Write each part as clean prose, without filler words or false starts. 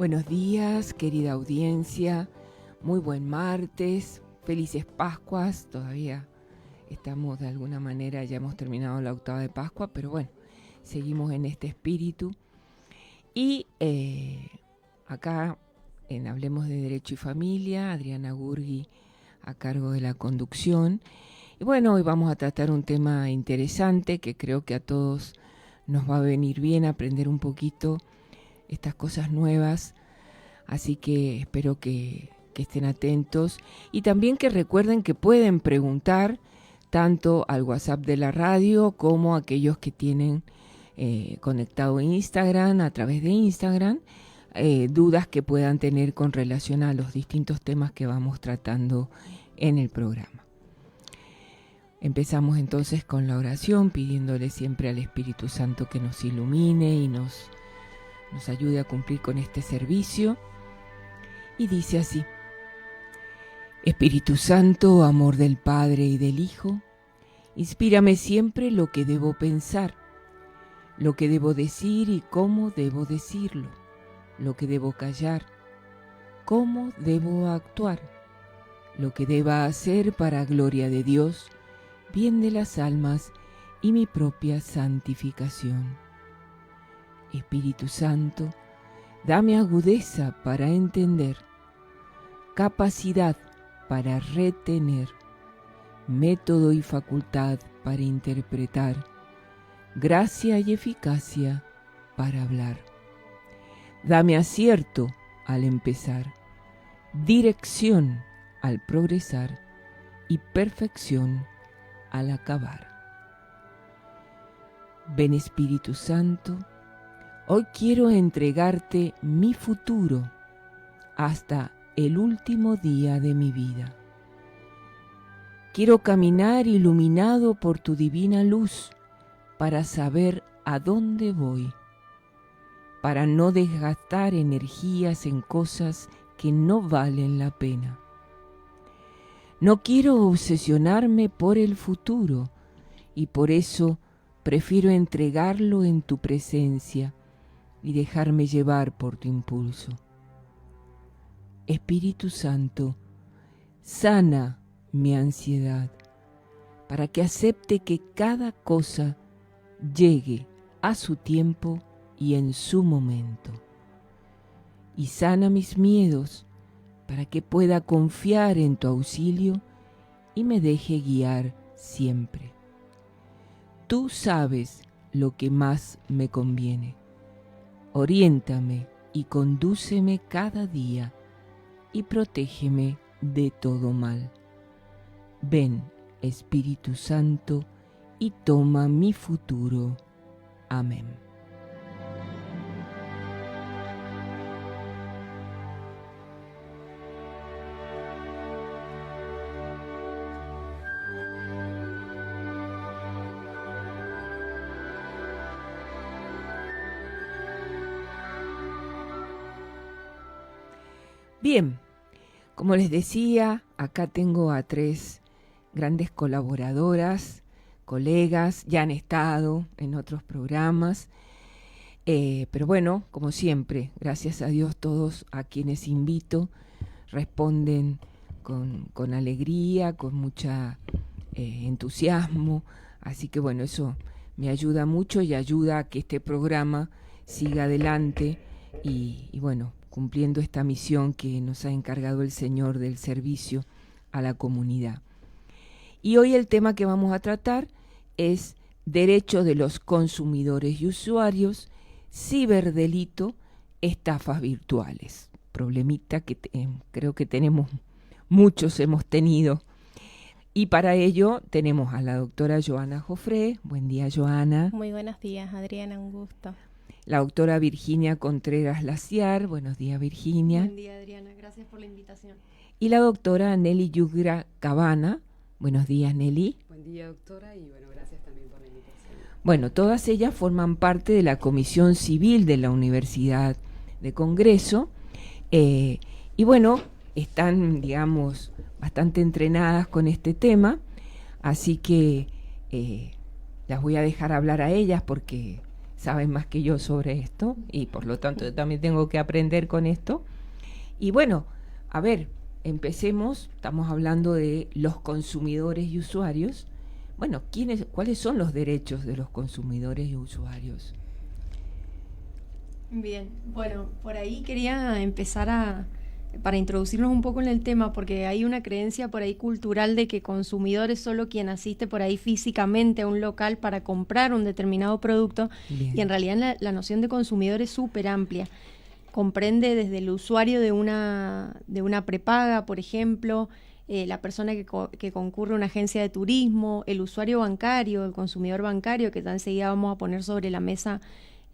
Buenos días, querida audiencia, muy buen martes, felices Pascuas, todavía estamos de alguna manera, ya hemos terminado la octava de Pascua, pero bueno, seguimos en este espíritu. Y acá en Hablemos de Derecho y Familia, Adriana Gurgui a cargo de la conducción. Y bueno, hoy vamos a tratar un tema interesante que creo que a todos nos va a venir bien aprender un poquito estas cosas nuevas, así que espero que estén atentos y también que recuerden que pueden preguntar tanto al WhatsApp de la radio como a aquellos que tienen conectado Instagram, a través de Instagram, dudas que puedan tener con relación a los distintos temas que vamos tratando en el programa. Empezamos entonces con la oración, pidiéndole siempre al Espíritu Santo que nos ilumine y nos ayude a cumplir con este servicio. Y dice así: Espíritu Santo, amor del Padre y del Hijo, inspírame siempre lo que debo pensar, lo que debo decir y cómo debo decirlo, lo que debo callar, cómo debo actuar, lo que deba hacer para gloria de Dios, bien de las almas y mi propia santificación. Espíritu Santo, dame agudeza para entender, capacidad para retener, método y facultad para interpretar, gracia y eficacia para hablar. Dame acierto al empezar, dirección al progresar y perfección al acabar. Ven Espíritu Santo, hoy quiero entregarte mi futuro hasta el último día de mi vida. Quiero caminar iluminado por tu divina luz para saber a dónde voy, para no desgastar energías en cosas que no valen la pena. No quiero obsesionarme por el futuro y por eso prefiero entregarlo en tu presencia y dejarme llevar por tu impulso. Espíritu Santo, sana mi ansiedad para que acepte que cada cosa llegue a su tiempo y en su momento. Y sana mis miedos para que pueda confiar en tu auxilio y me deje guiar siempre. Tú sabes lo que más me conviene. Oriéntame y condúceme cada día y protégeme de todo mal. Ven, Espíritu Santo, y toma mi futuro. Amén. Bien, como les decía, acá tengo a 3 grandes colaboradoras, colegas, ya han estado en otros programas, pero bueno, como siempre, gracias a Dios todos a quienes invito responden con alegría, con mucha entusiasmo, así que bueno, eso me ayuda mucho y ayuda a que este programa siga adelante y bueno, cumpliendo esta misión que nos ha encargado el Señor del servicio a la comunidad. Y hoy el tema que vamos a tratar es derechos de los consumidores y usuarios, ciberdelito, estafas virtuales. Problemita que creo que muchos hemos tenido. Y para ello tenemos a la doctora Joana Jofré. Buen día, Joana. Muy buenos días, Adriana, un gusto. La doctora Virginia Contreras Laciar. Buenos días, Virginia. Buen día, Adriana. Gracias por la invitación. Y la doctora Nelly Yugra Cabana. Buenos días, Nelly. Buen día, doctora, y bueno, gracias también por la invitación. Bueno, todas ellas forman parte de la Comisión Civil de la Universidad de Congreso y bueno, están, digamos, bastante entrenadas con este tema, así que las voy a dejar hablar a ellas porque saben más que yo sobre esto y por lo tanto yo también tengo que aprender con esto. Y bueno, a ver, empecemos, estamos hablando de los consumidores y usuarios. Bueno, ¿cuáles son los derechos de los consumidores y usuarios? Bien, bueno, por ahí quería empezar para introducirnos un poco en el tema, porque hay una creencia por ahí cultural de que consumidor es solo quien asiste por ahí físicamente a un local para comprar un determinado producto. Bien. Y en realidad la noción de consumidor es súper amplia. Comprende desde el usuario de una prepaga, por ejemplo, la persona que concurre a una agencia de turismo, el usuario bancario, el consumidor bancario, que ya enseguida vamos a poner sobre la mesa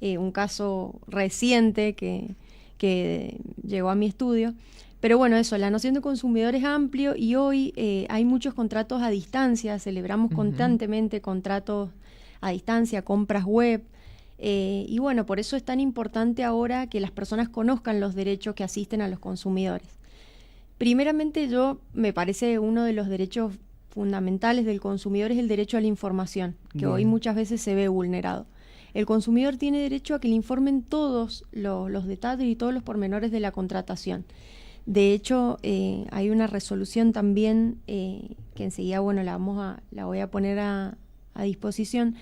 un caso reciente que llegó a mi estudio. Pero bueno, eso, la noción de consumidor es amplio y hoy hay muchos contratos a distancia, celebramos constantemente contratos a distancia, compras web, y bueno, por eso es tan importante ahora que las personas conozcan los derechos que asisten a los consumidores. Primeramente, me parece uno de los derechos fundamentales del consumidor es el derecho a la información, que hoy muchas veces se ve vulnerado. El consumidor tiene derecho a que le informen todos los detalles y todos los pormenores de la contratación. De hecho, hay una resolución también que enseguida, bueno, la voy a poner a disposición,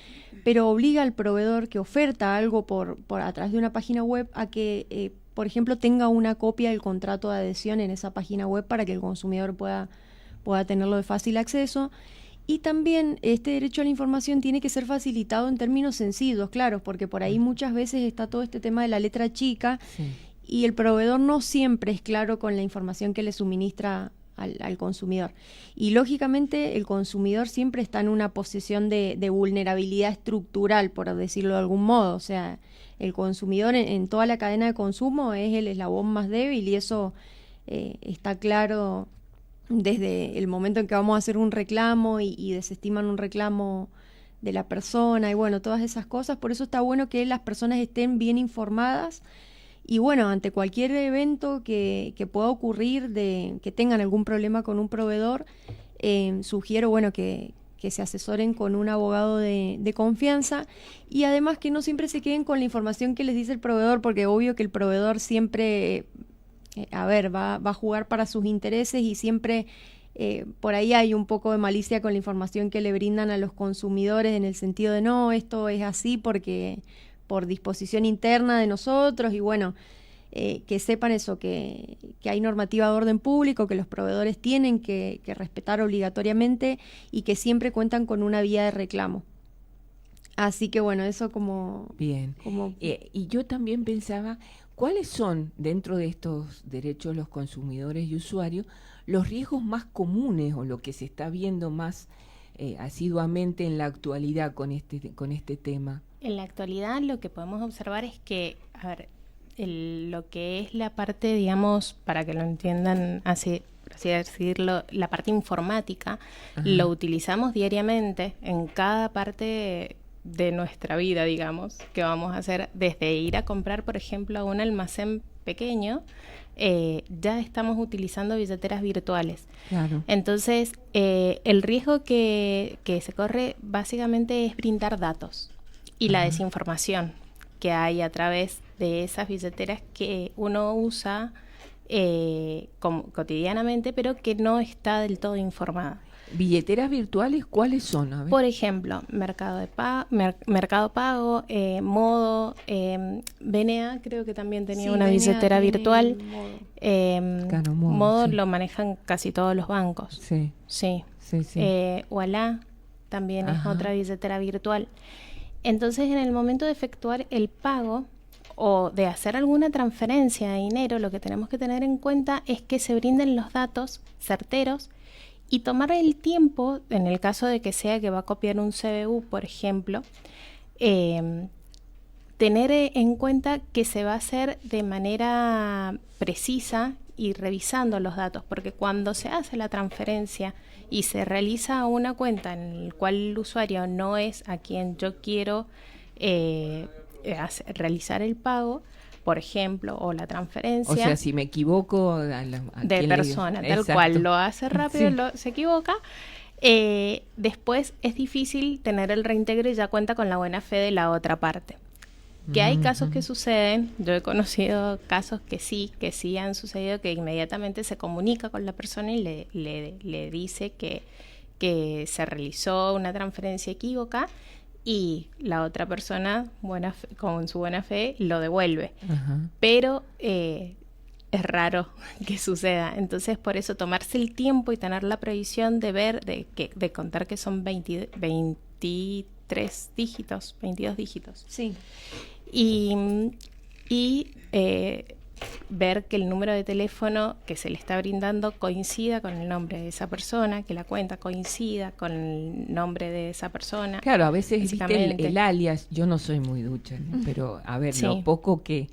pero obliga al proveedor que oferta algo por a través de una página web a que, por ejemplo, tenga una copia del contrato de adhesión en esa página web para que el consumidor pueda tenerlo de fácil acceso. Y también este derecho a la información tiene que ser facilitado en términos sencillos, claro, porque por ahí muchas veces está todo este tema de la letra chica y el proveedor no siempre es claro con la información que le suministra al consumidor. Y lógicamente el consumidor siempre está en una posición de vulnerabilidad estructural, por decirlo de algún modo. O sea, el consumidor en toda la cadena de consumo es el eslabón más débil y eso está claro desde el momento en que vamos a hacer un reclamo y desestiman un reclamo de la persona y bueno, todas esas cosas. Por eso está bueno que las personas estén bien informadas y bueno, ante cualquier evento que pueda ocurrir que tengan algún problema con un proveedor, sugiero bueno que se asesoren con un abogado de confianza y además que no siempre se queden con la información que les dice el proveedor, porque obvio que el proveedor siempre va a jugar para sus intereses y siempre por ahí hay un poco de malicia con la información que le brindan a los consumidores en el sentido de no, esto es así porque por disposición interna de nosotros y bueno, que sepan eso, que hay normativa de orden público, que los proveedores tienen que respetar obligatoriamente y que siempre cuentan con una vía de reclamo. Así que bueno, eso como... Bien, y yo también pensaba, ¿cuáles son, dentro de estos derechos de los consumidores y usuarios, los riesgos más comunes o lo que se está viendo más asiduamente en la actualidad con este tema? En la actualidad lo que podemos observar es que, a ver, lo que es la parte, digamos, para que lo entiendan así, por así decirlo, la parte informática, lo utilizamos diariamente en cada parte de nuestra vida, digamos, que vamos a hacer desde ir a comprar, por ejemplo, a un almacén pequeño, ya estamos utilizando billeteras virtuales. Claro. Entonces, el riesgo que se corre básicamente es brindar datos y la desinformación que hay a través de esas billeteras que uno usa cotidianamente, pero que no está del todo informada. ¿Billeteras virtuales cuáles son? A ver. Por ejemplo, Mercado Pago, Modo, BNA creo que también tenía una billetera virtual. Modo lo manejan casi todos los bancos. Sí. Ualá también es otra billetera virtual. Entonces, en el momento de efectuar el pago o de hacer alguna transferencia de dinero, lo que tenemos que tener en cuenta es que se brinden los datos certeros y tomar el tiempo, en el caso de que sea que va a copiar un CBU, por ejemplo, tener en cuenta que se va a hacer de manera precisa y revisando los datos, porque cuando se hace la transferencia y se realiza a una cuenta en la cual el usuario no es a quien yo quiero realizar el pago, por ejemplo, o la transferencia. O sea, si me equivoco... de persona, tal cual, lo hace rápido, se equivoca. Después es difícil tener el reintegro y ya cuenta con la buena fe de la otra parte. Que hay casos que suceden, yo he conocido casos que sí han sucedido, que inmediatamente se comunica con la persona y le dice que se realizó una transferencia equívoca y la otra persona, con su buena fe, lo devuelve. Ajá. Pero es raro que suceda. Entonces, por eso, tomarse el tiempo y tener la previsión de ver, de contar que son 23 dígitos, 22 dígitos. Sí. Y ver que el número de teléfono que se le está brindando coincida con el nombre de esa persona, que la cuenta coincida con el nombre de esa persona. Claro, a veces viste básicamente. el alias, yo no soy muy ducha, ¿no? Pero a ver, Sí. lo poco que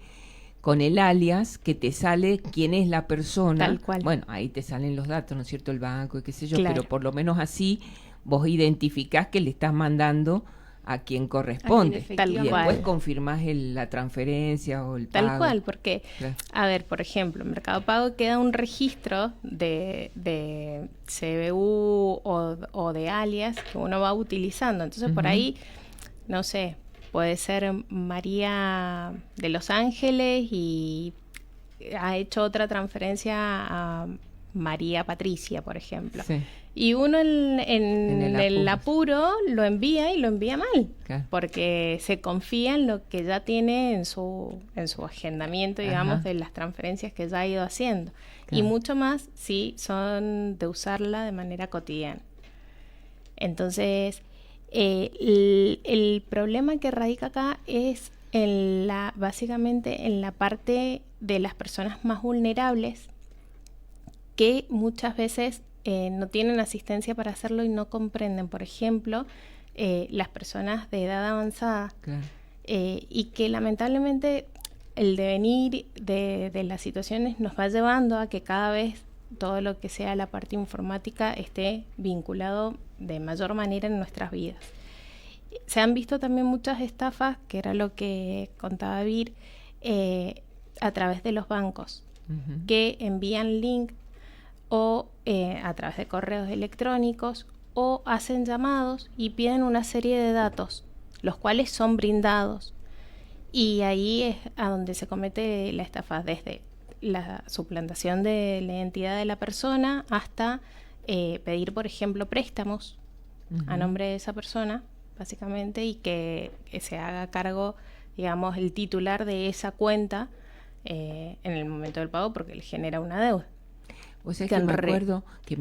con el alias que te sale quién es la persona, Tal cual. bueno, ahí te salen los datos, ¿no es cierto? El banco y qué sé yo, Claro. pero por lo menos así vos identificás que le estás mandando a quien corresponde. efectivamente. Tal Y después cual. confirmás la transferencia o el pago. Tal cual, porque, Claro. a ver, por ejemplo, en Mercado Pago queda un registro de CBU o de alias que uno va utilizando. Entonces, por Ujú. ahí, no sé, puede ser María de Los Ángeles y ha hecho otra transferencia a María Patricia, por ejemplo. Sí, Y uno en el apuro lo envía y lo envía mal, claro. porque se confía en lo que ya tiene en su agendamiento, digamos, Ajá. de las transferencias que ya ha ido haciendo. Y Claro. mucho más si son de usarla de manera cotidiana. Entonces, el problema que radica acá es básicamente en la parte de las personas más vulnerables, que muchas veces no tienen asistencia para hacerlo y no comprenden. Por ejemplo, las personas de edad avanzada, Claro. y que lamentablemente el devenir de las situaciones nos va llevando a que cada vez todo lo que sea la parte informática esté vinculado de mayor manera en nuestras vidas. Se han visto también muchas estafas, que era lo que contaba Vir, a través de los bancos, Ujú. que envían link o a través de correos electrónicos o hacen llamados y piden una serie de datos, los cuales son brindados. Y ahí es a donde se comete la estafa, desde la suplantación de la identidad de la persona hasta pedir, por ejemplo, préstamos a Ujú. nombre de esa persona, básicamente, y que se haga cargo, digamos, el titular de esa cuenta en el momento del pago, porque le genera una deuda. O sea Que que en me re-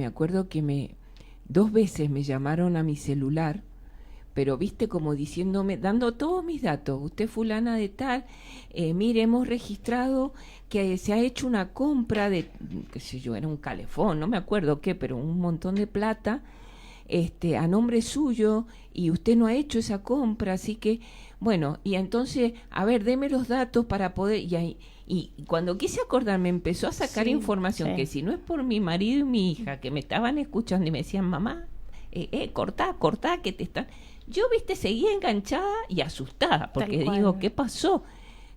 acuerdo que 2 veces me llamaron a mi celular, pero viste como diciéndome, dando todos mis datos, usted fulana de tal, mire, hemos registrado que se ha hecho una compra de, qué sé yo, era un calefón, no me acuerdo qué, pero un montón de plata, a nombre suyo, y usted no ha hecho esa compra, así que, bueno, y entonces, a ver, deme los datos para poder, y cuando quise acordar me empezó a sacar Sí, información sí. que si no es por mi marido y mi hija que me estaban escuchando y me decían, mamá, cortá, que te están... Yo, viste, seguía enganchada y asustada, porque Tal cual. digo, ¿qué pasó?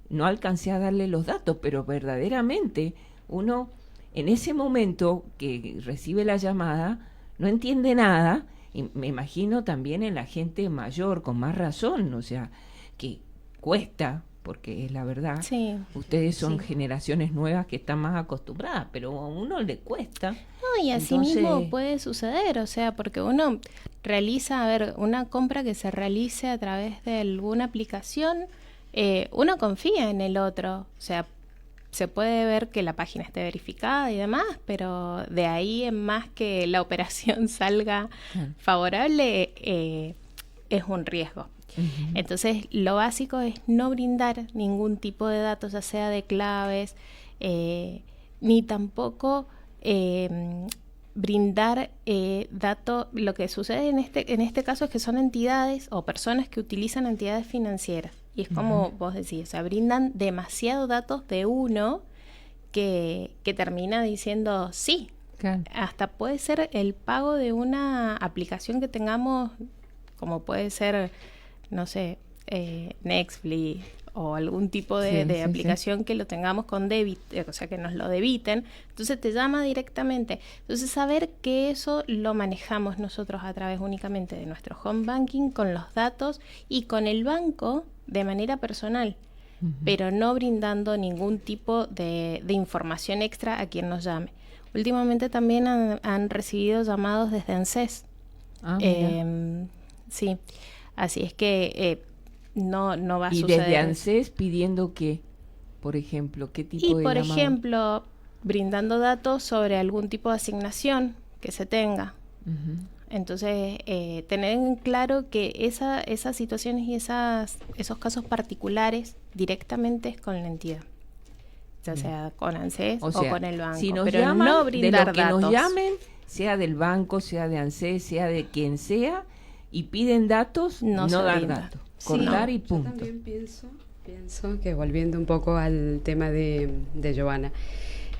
No alcancé a darle los datos, pero verdaderamente uno en ese momento que recibe la llamada no entiende nada, y me imagino también en la gente mayor, con más razón, o sea, que cuesta, porque es la verdad. Sí. Ustedes son Sí. generaciones nuevas que están más acostumbradas, pero a uno le cuesta. No, y así Entonces- mismo puede suceder, o sea, porque uno realiza, a ver, una compra que se realice a través de alguna aplicación, uno confía en el otro, o sea, se puede ver que la página esté verificada y demás, pero de ahí en más que la operación salga Claro. favorable, es un riesgo. Ujú. Entonces, lo básico es no brindar ningún tipo de datos, ya sea de claves, ni tampoco brindar datos. Lo que sucede en este caso es que son entidades o personas que utilizan entidades financieras. Y es como vos decís, o sea, brindan demasiados datos de uno que termina diciendo sí. Claro. Hasta puede ser el pago de una aplicación que tengamos, como puede ser, no sé, Netflix o algún tipo de Sí, sí, aplicación que lo tengamos con débito, o sea, que nos lo debiten. Entonces te llama directamente. Entonces saber que eso lo manejamos nosotros a través únicamente de nuestro home banking, con los datos y con el banco de manera personal, pero no brindando ningún tipo de información extra a quien nos llame. Últimamente también han recibido llamados desde ANSES. Sí, así es que no va a suceder. Y desde ANSES pidiendo qué, por ejemplo, qué tipo de por llamado. ejemplo, brindando datos sobre algún tipo de asignación que se tenga. Entonces, tener en claro que esas situaciones y esos casos particulares directamente es con la entidad, ya sea con ANSES o con el banco. Si nos pero llaman, no brindar de lo que datos. nos llamen, sea del banco, sea de ANSES, sea de quien sea, y piden datos, no dar brinda. datos. Cortar y punto. Yo también pienso que, volviendo un poco al tema de Giovanna,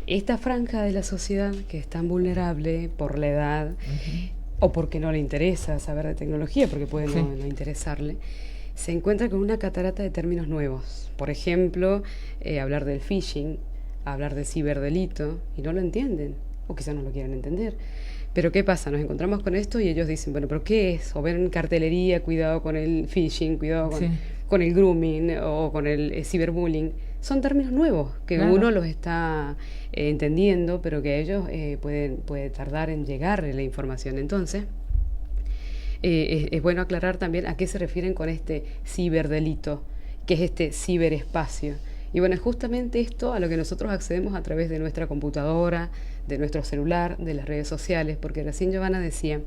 esta franja de la sociedad que es tan vulnerable por la edad, o porque no le interesa saber de tecnología, porque puede no interesarle, se encuentra con una catarata de términos nuevos. Por ejemplo, hablar del phishing, hablar de ciberdelito, y no lo entienden, o quizás no lo quieran entender. Pero ¿qué pasa? Nos encontramos con esto y ellos dicen, bueno, ¿pero qué es? O ven cartelería, cuidado con el phishing, cuidado con el grooming o con el ciberbullying. Son términos nuevos que uno los está entendiendo, pero que a ellos puede tardar en llegar la información. Entonces, es bueno aclarar también a qué se refieren con este ciberdelito, que es este ciberespacio. Y bueno, es justamente esto a lo que nosotros accedemos a través de nuestra computadora, de nuestro celular, de las redes sociales, porque recién Giovanna decía,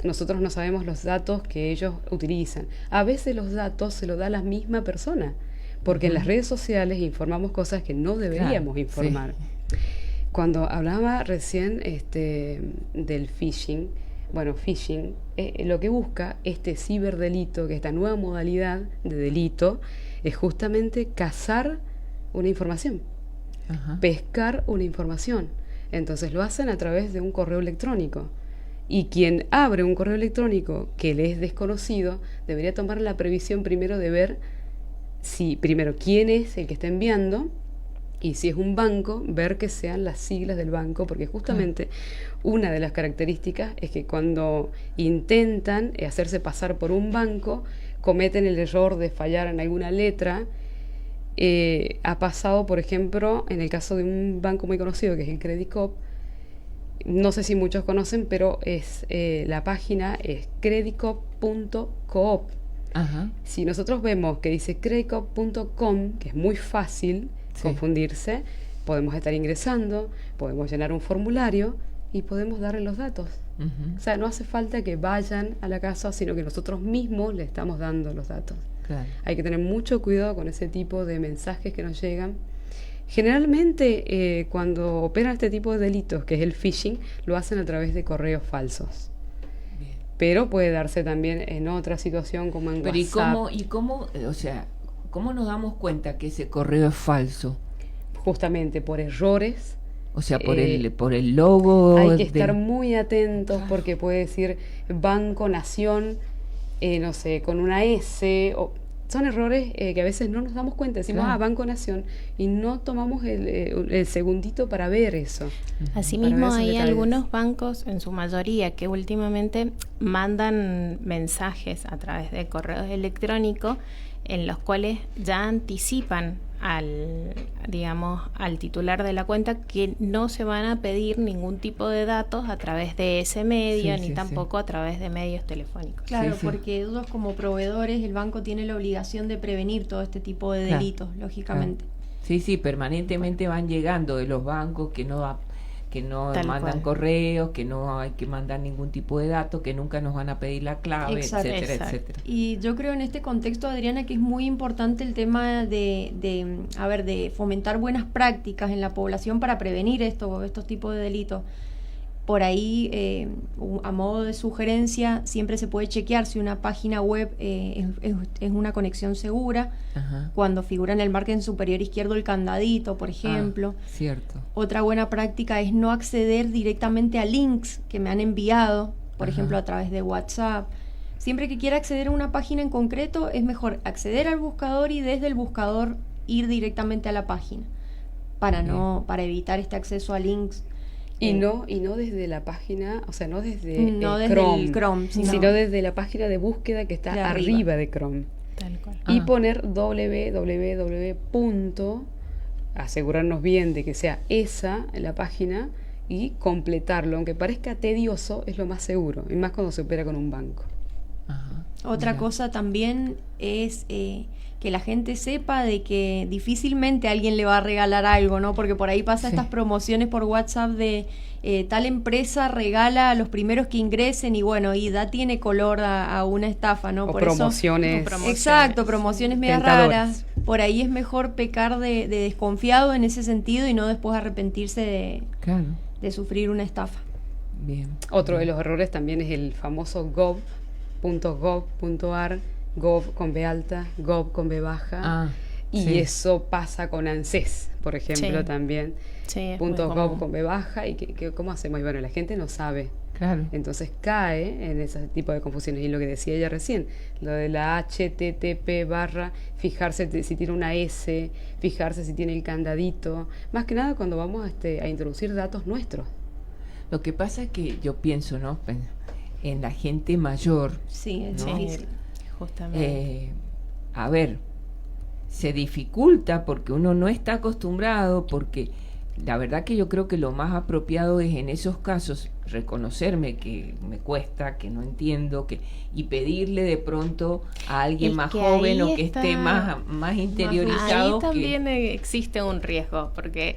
nosotros no sabemos los datos que ellos utilizan. A veces los datos se los da la misma persona, porque en las redes sociales informamos cosas que no deberíamos informar. Sí. Cuando hablaba recién del phishing, phishing, lo que busca este ciberdelito, que esta nueva modalidad de delito, es justamente cazar una información, pescar una información. Entonces lo hacen a través de un correo electrónico. Y quien abre un correo electrónico que le es desconocido, debería tomar la previsión primero de ver primero quién es el que está enviando, y si es un banco, ver que sean las siglas del banco, porque justamente una de las características es que cuando intentan hacerse pasar por un banco, cometen el error de fallar en alguna letra. Ha pasado, por ejemplo, en el caso de un banco muy conocido que es el Credit Coop. No sé si muchos conocen, pero la página es creditcoop.coop. Si nosotros vemos que dice creditcoop.com, que es muy fácil confundirse, podemos estar ingresando, podemos llenar un formulario y podemos darle los datos. O sea, no hace falta que vayan a la casa, sino que nosotros mismos le estamos dando los datos. Hay que tener mucho cuidado con ese tipo de mensajes que nos llegan. Generalmente, cuando operan este tipo de delitos, que es el phishing, lo hacen a través de correos falsos. Bien. Pero puede darse también en otra situación como en WhatsApp. ¿Cómo nos damos cuenta que ese correo es falso? Justamente por errores. O sea, por el logo. Hay que estar muy atentos porque puede decir Banco Nación, no sé, con una S. Son errores que a veces no nos damos cuenta. Decimos, Banco Nación, y no tomamos el segundito para ver eso. Asimismo, hay algunos bancos, en su mayoría, que últimamente mandan mensajes a través de correos electrónicos en los cuales ya anticipan al titular de la cuenta que no se van a pedir ningún tipo de datos a través de ese medio, ni tampoco a través de medios telefónicos. Claro, porque ellos como proveedores, el banco tiene la obligación de prevenir todo este tipo de delitos, lógicamente. Sí, permanentemente van llegando de los bancos que no mandan correos, que no hay que mandar ningún tipo de datos, que nunca nos van a pedir la clave, etcétera. Y yo creo en este contexto, Adriana, que es muy importante el tema de fomentar buenas prácticas en la población para prevenir estos tipos de delitos. Por ahí, a modo de sugerencia, siempre se puede chequear si una página web es una conexión segura. Cuando figura en el margen superior izquierdo el candadito, por ejemplo. Cierto. Otra buena práctica es no acceder directamente a links que me han enviado, por ejemplo, a través de WhatsApp. Siempre que quiera acceder a una página en concreto, es mejor acceder al buscador y desde el buscador ir directamente a la página para evitar este acceso a links. Y no desde la página, o sea, no desde el Chrome, sino desde la página de búsqueda que está arriba de Chrome. Tal cual. y poner www. Asegurarnos bien de que sea esa la página y completarlo. Aunque parezca tedioso, es lo más seguro, y más cuando se opera con un banco. Ajá. Otra Mira. cosa también es que la gente sepa de que difícilmente alguien le va a regalar algo, ¿no? Porque por ahí pasa Sí. estas promociones por WhatsApp de tal empresa regala a los primeros que ingresen y bueno, y da tiene color a una estafa, ¿no? O Por promociones. promociones. Exacto, promociones medio Tentadoras. raras. Por ahí es mejor pecar de desconfiado en ese sentido y no después arrepentirse Claro, de sufrir una estafa. bien. Otro de los errores también es el famoso gov.gov.ar, gov con B alta, gov con B baja. Ah, Y sí. eso pasa con ANSES, por ejemplo, Sí. también. Sí, es muy .gov común. con B baja. ¿Y cómo hacemos? Y bueno, la gente no sabe. Claro. Entonces cae en ese tipo de confusiones. Y lo que decía ella recién, lo de la HTTP /, fijarse si tiene una S, fijarse si tiene el candadito. Más que nada cuando vamos a introducir datos nuestros. Lo que pasa es que yo pienso, ¿no? En la gente mayor. Sí, es ¿No? difícil. Justamente. A ver, se dificulta porque uno no está acostumbrado, porque la verdad que yo creo que lo más apropiado es en esos casos reconocerme que me cuesta, que no entiendo, y pedirle de pronto a alguien Es más que joven ahí o que está esté más interiorizado. Ahí también existe un riesgo, porque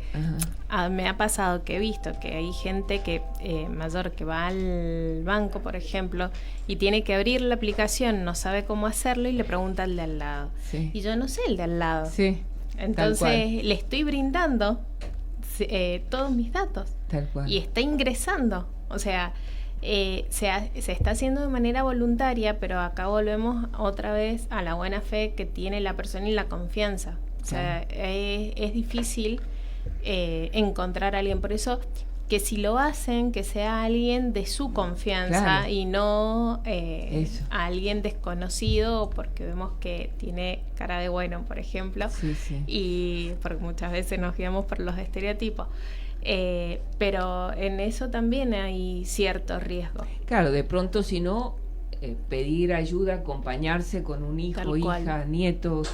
Ajá. me ha pasado que he visto que hay gente que mayor que va al banco, por ejemplo, y tiene que abrir la aplicación, no sabe cómo hacerlo y le pregunta al de al lado. Sí. Y yo no sé el de al lado. Sí, tal cual. Entonces le estoy brindando todos mis datos Tal cual. y está ingresando. O sea, se está haciendo de manera voluntaria, pero acá volvemos otra vez a la buena fe que tiene la persona y la confianza. O sea, es difícil encontrar a alguien. Por eso, que si lo hacen, que sea alguien de su confianza, Claro. y no Eso. a alguien desconocido, porque vemos que tiene cara de bueno, por ejemplo. Sí, sí. Y porque muchas veces nos guiamos por los estereotipos. Pero en eso también hay cierto riesgo. Claro, de pronto si no, pedir ayuda, acompañarse con un hijo, Tal cual. hija, nietos,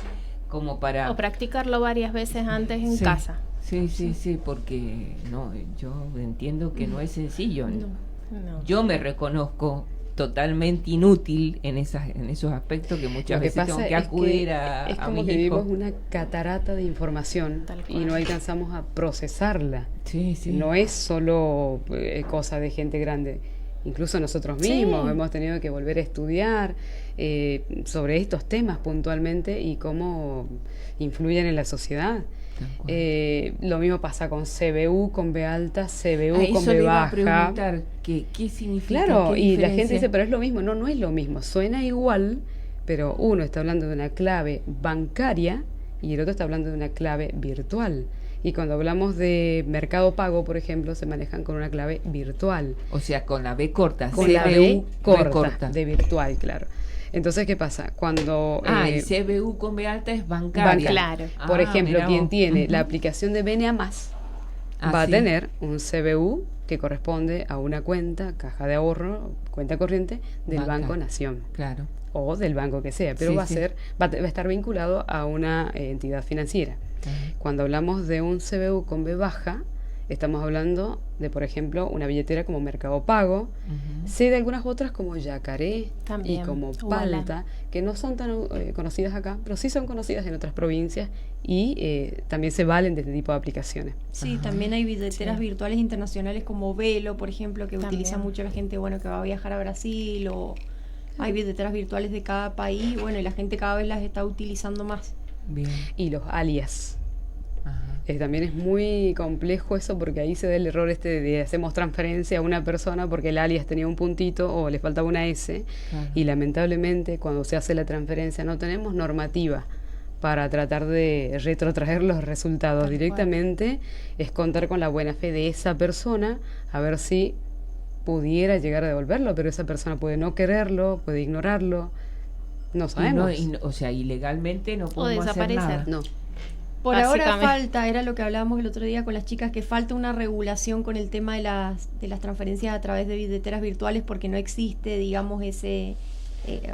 como para... O practicarlo varias veces antes en Sí. casa. Sí, porque no, yo entiendo que no es sencillo. No. Yo me reconozco totalmente inútil en esos aspectos que muchas Lo que veces tengo pasa que es acudir que a es a como mis que hijos. vivimos una catarata de información Tal y cual. no alcanzamos a procesarla. Sí, sí. No es solo cosa de gente grande. Incluso nosotros Sí. mismos hemos tenido que volver a estudiar sobre estos temas puntualmente y cómo influyen en la sociedad. Tal cual. Lo mismo pasa con CBU con B alta, CBU A con eso B le iba a baja. preguntar, ¿qué significa? Claro, ¿Qué y la diferencia? gente dice, pero es lo mismo. No, no es lo mismo. Suena igual, pero uno está hablando de una clave bancaria y el otro está hablando de una clave virtual. Y cuando hablamos de Mercado Pago, por ejemplo, se manejan con una clave virtual. O sea, con la B corta, Con la B CBU, corta, de virtual, claro. Entonces, ¿qué pasa? Cuando... el CBU con B alta es bancaria. Claro. Por ejemplo, mira quien vos. tiene Ujú. la aplicación de BNA+, va a sí. tener un CBU que corresponde a una cuenta, caja de ahorro, cuenta corriente del Banca. Banco Nación Claro. o del banco que sea, pero Sí, va sí. a estar vinculado a una entidad financiera. Ajá. Cuando hablamos de un CBU con B baja, estamos hablando de, por ejemplo, una billetera como Mercado Pago. Ujú. Sé de algunas otras como Yacaré También, y como o Palta, que no son tan conocidas acá, pero sí son conocidas en otras provincias y también se valen de este tipo de aplicaciones. Sí, también hay billeteras Sí. virtuales internacionales como Velo, por ejemplo, que También. utiliza mucho la gente, bueno, que va a viajar a Brasil, o hay billeteras virtuales de cada país, bueno, y la gente cada vez las está utilizando más. Bien. Y los alias. Ajá. También es muy complejo eso porque ahí se da el error de hacemos transferencia a una persona porque el alias tenía un puntito o le faltaba una S Claro. y lamentablemente cuando se hace la transferencia no tenemos normativa para tratar de retrotraer los resultados. Tal cual. Directamente es contar con la buena fe de esa persona a ver si pudiera llegar a devolverlo, pero esa persona puede no quererlo, puede ignorarlo, no sabemos. O sea, ilegalmente no podemos hacer desaparecer. nada. No. Por ahora Básicamente. falta, era lo que hablábamos el otro día con las chicas, que falta una regulación con el tema de las transferencias a través de billeteras virtuales porque no existe, digamos,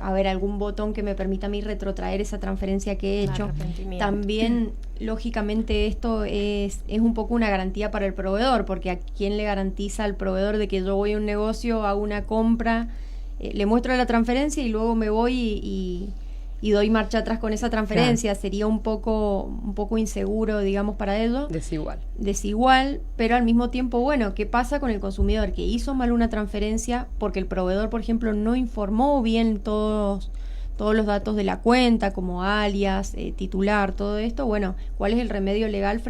haber algún botón que me permita a mí retrotraer esa transferencia que he hecho. También, lógicamente, esto es un poco una garantía para el proveedor, porque ¿a quién le garantiza al proveedor de que yo voy a un negocio, hago una compra, le muestro la transferencia y luego me voy y doy marcha atrás con esa transferencia? Claro. Sería un poco inseguro, digamos, para ellos. Desigual, pero al mismo tiempo, bueno, ¿qué pasa con el consumidor que hizo mal una transferencia porque el proveedor, por ejemplo, no informó bien todos los datos de la cuenta, como alias, titular, todo esto? Bueno, ¿cuál es el remedio legal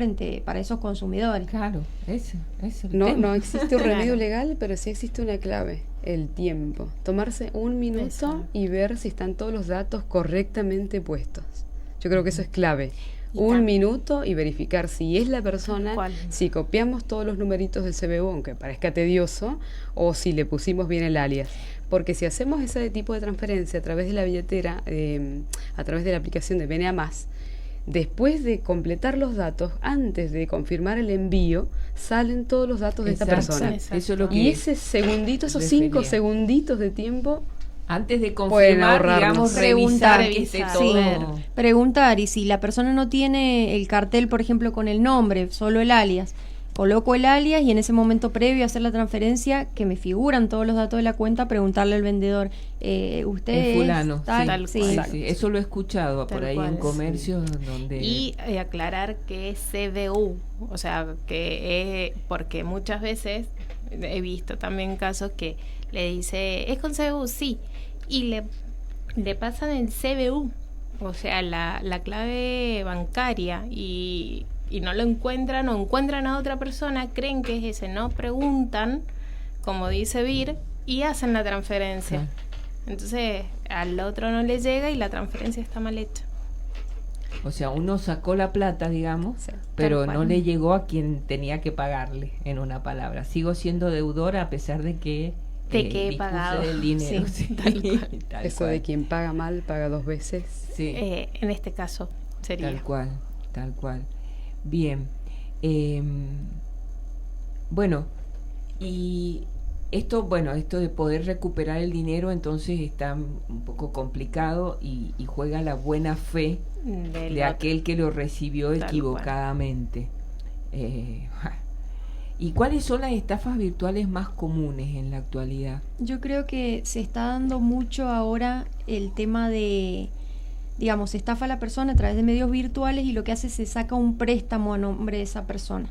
para esos consumidores? Claro, eso no existe un remedio legal, pero sí existe una clave: el tiempo. Tomarse un minuto y ver si están todos los datos correctamente puestos. Yo creo que eso es clave. Un minuto y verificar si es la persona, si copiamos todos los numeritos del CBU, aunque parezca tedioso, o si le pusimos bien el alias. Porque si hacemos ese tipo de transferencia a través de la billetera, a través de la aplicación de BNA+, después de completar los datos, antes de confirmar el envío, salen todos los datos de esta persona. Eso es lo que y ese segundito, esos 5 segunditos de tiempo, antes de confirmar, digamos, revisar que esté todo. Sí, preguntar, y si la persona no tiene el cartel, por ejemplo, con el nombre, solo el alias, coloco el alias y en ese momento previo a hacer la transferencia, que me figuran todos los datos de la cuenta, preguntarle al vendedor, usted es fulano, tal, sí. Eso lo he escuchado por ahí en comercios donde... Y aclarar que es CBU, o sea, que es porque muchas veces he visto también casos que le dice, ¿es con CBU? Sí, y le pasan el CBU, o sea, la clave bancaria, y no lo encuentran, o encuentran a otra persona, creen que es ese, no preguntan, como dice Vir, y hacen la transferencia. Entonces al otro no le llega y la transferencia está mal hecha. O sea, uno sacó la plata, digamos, pero no le llegó a quien tenía que pagarle, en una palabra. Sigo siendo deudora a pesar de que he pagado del dinero. Eso de quien paga mal, paga 2 veces. Sí. En este caso sería. Tal cual. Bien. Bueno, y esto de poder recuperar el dinero, entonces está un poco complicado y juega la buena fe de aquel que lo recibió equivocadamente. ¿Y cuáles son las estafas virtuales más comunes en la actualidad? Yo creo que se está dando mucho ahora el tema de, digamos, se estafa a la persona a través de medios virtuales y lo que hace es se saca un préstamo a nombre de esa persona.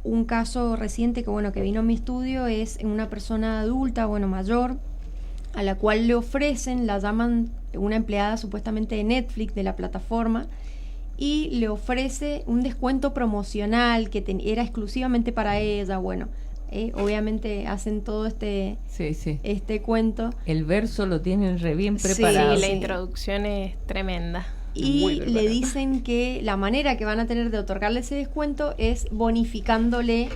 Un caso reciente que vino a mi estudio es una persona adulta, mayor, a la cual le ofrecen, la llaman una empleada supuestamente de Netflix, de la plataforma, y le ofrece un descuento promocional que era exclusivamente para ella. Obviamente hacen todo este cuento. El verso lo tienen re bien preparado. Sí, la introducción es tremenda. Y le dicen que la manera que van a tener de otorgarle ese descuento es bonificándole,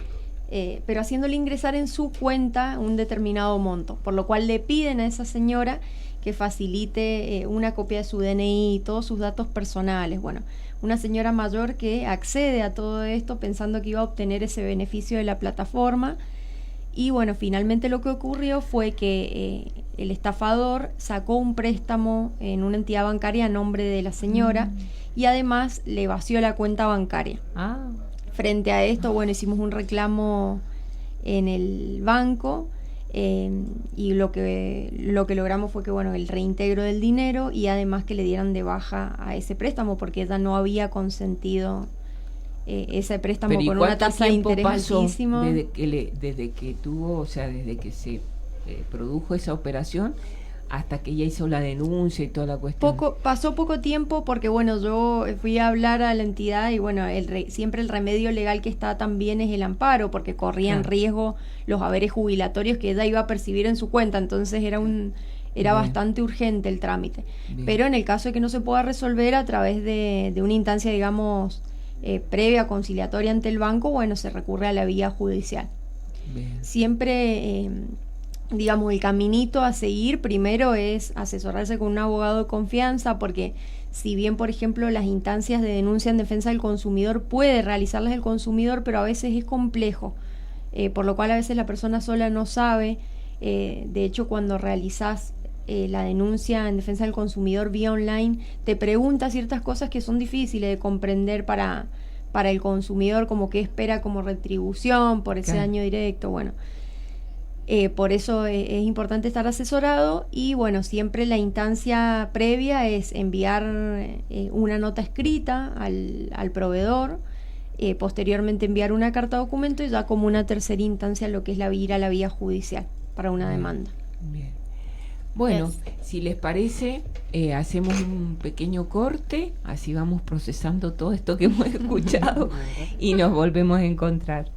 pero haciéndole ingresar en su cuenta un determinado monto, por lo cual le piden a esa señora que facilite una copia de su DNI y todos sus datos personales. Una señora mayor que accede a todo esto pensando que iba a obtener ese beneficio de la plataforma, y finalmente lo que ocurrió fue que el estafador sacó un préstamo en una entidad bancaria a nombre de la señora y además le vació la cuenta bancaria. Frente a esto, hicimos un reclamo en el banco, y lo que logramos fue que el reintegro del dinero y además que le dieran de baja a ese préstamo, porque ella no había consentido ese préstamo con una tasa de interés altísima. Desde que tuvo, o sea, desde que se produjo esa operación hasta que ella hizo la denuncia y toda la cuestión? Pasó poco tiempo porque, yo fui a hablar a la entidad y, siempre el remedio legal que está también es el amparo, porque corrían riesgo los haberes jubilatorios que ella iba a percibir en su cuenta, entonces era bastante urgente el trámite. Bien. Pero en el caso de que no se pueda resolver a través de una instancia, digamos, previa, conciliatoria ante el banco, se recurre a la vía judicial. Bien. Siempre... digamos, el caminito a seguir primero es asesorarse con un abogado de confianza, porque si bien, por ejemplo, las instancias de denuncia en defensa del consumidor puede realizarlas el consumidor, pero a veces es complejo, por lo cual a veces la persona sola no sabe. De hecho, cuando realizás la denuncia en defensa del consumidor vía online te pregunta ciertas cosas que son difíciles de comprender para el consumidor, como que espera como retribución por ese Claro. daño directo. Bueno, por eso es importante estar asesorado y bueno, siempre la instancia previa es enviar una nota escrita al proveedor, posteriormente enviar una carta documento y ya como una tercera instancia lo que es ir a la vía judicial para una Bien, demanda. bien. Bueno, Es- si les parece, hacemos un pequeño corte, así vamos procesando todo esto que hemos escuchado y nos volvemos a encontrar.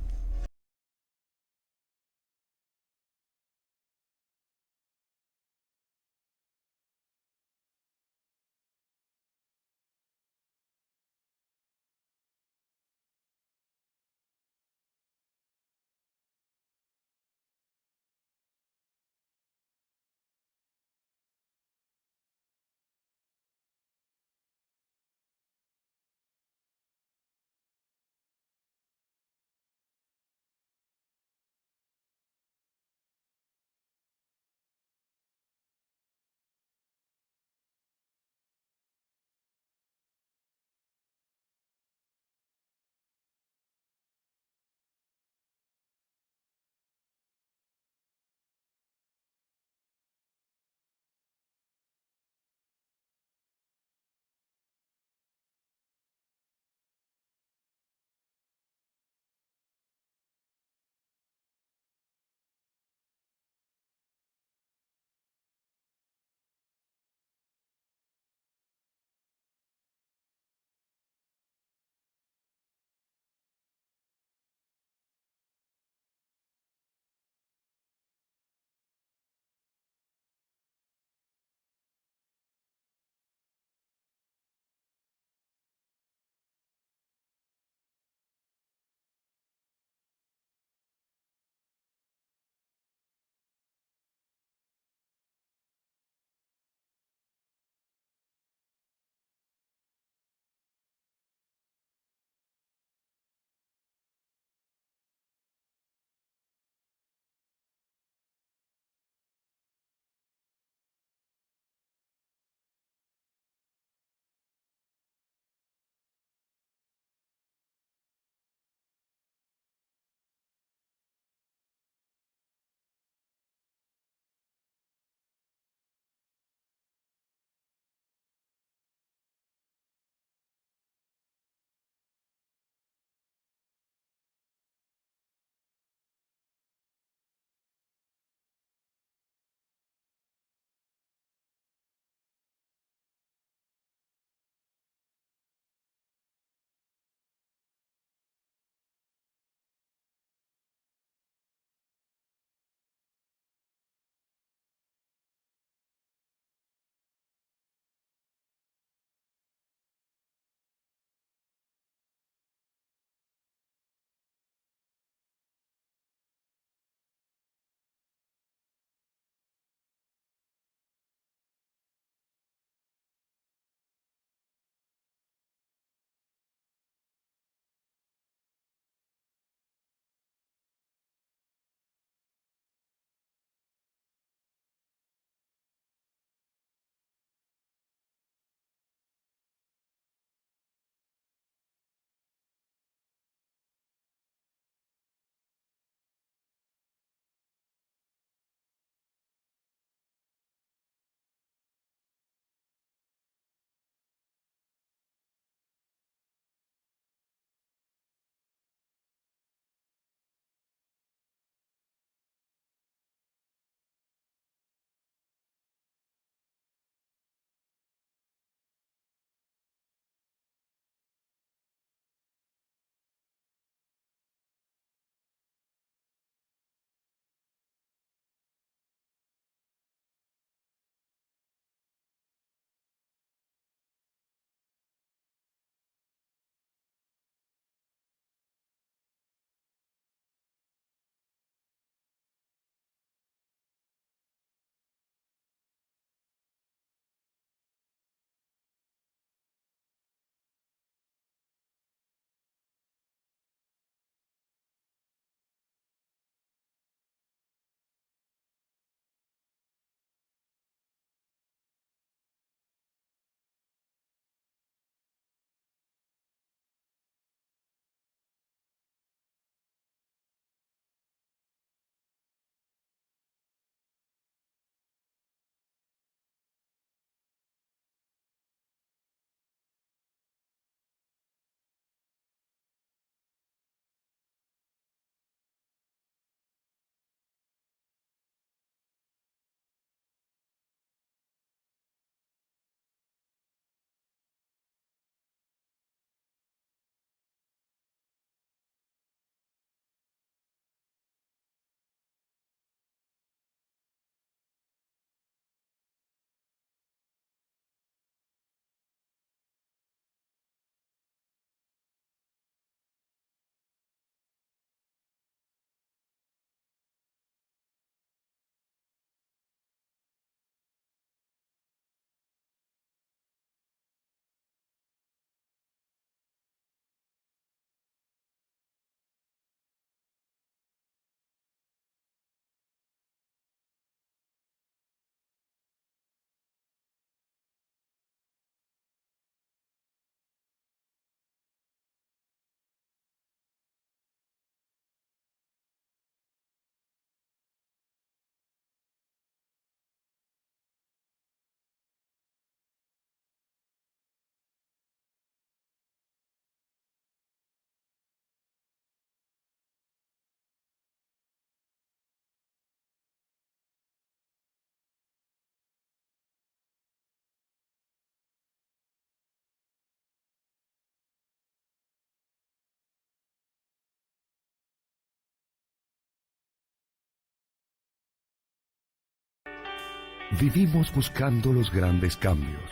Vivimos buscando los grandes cambios,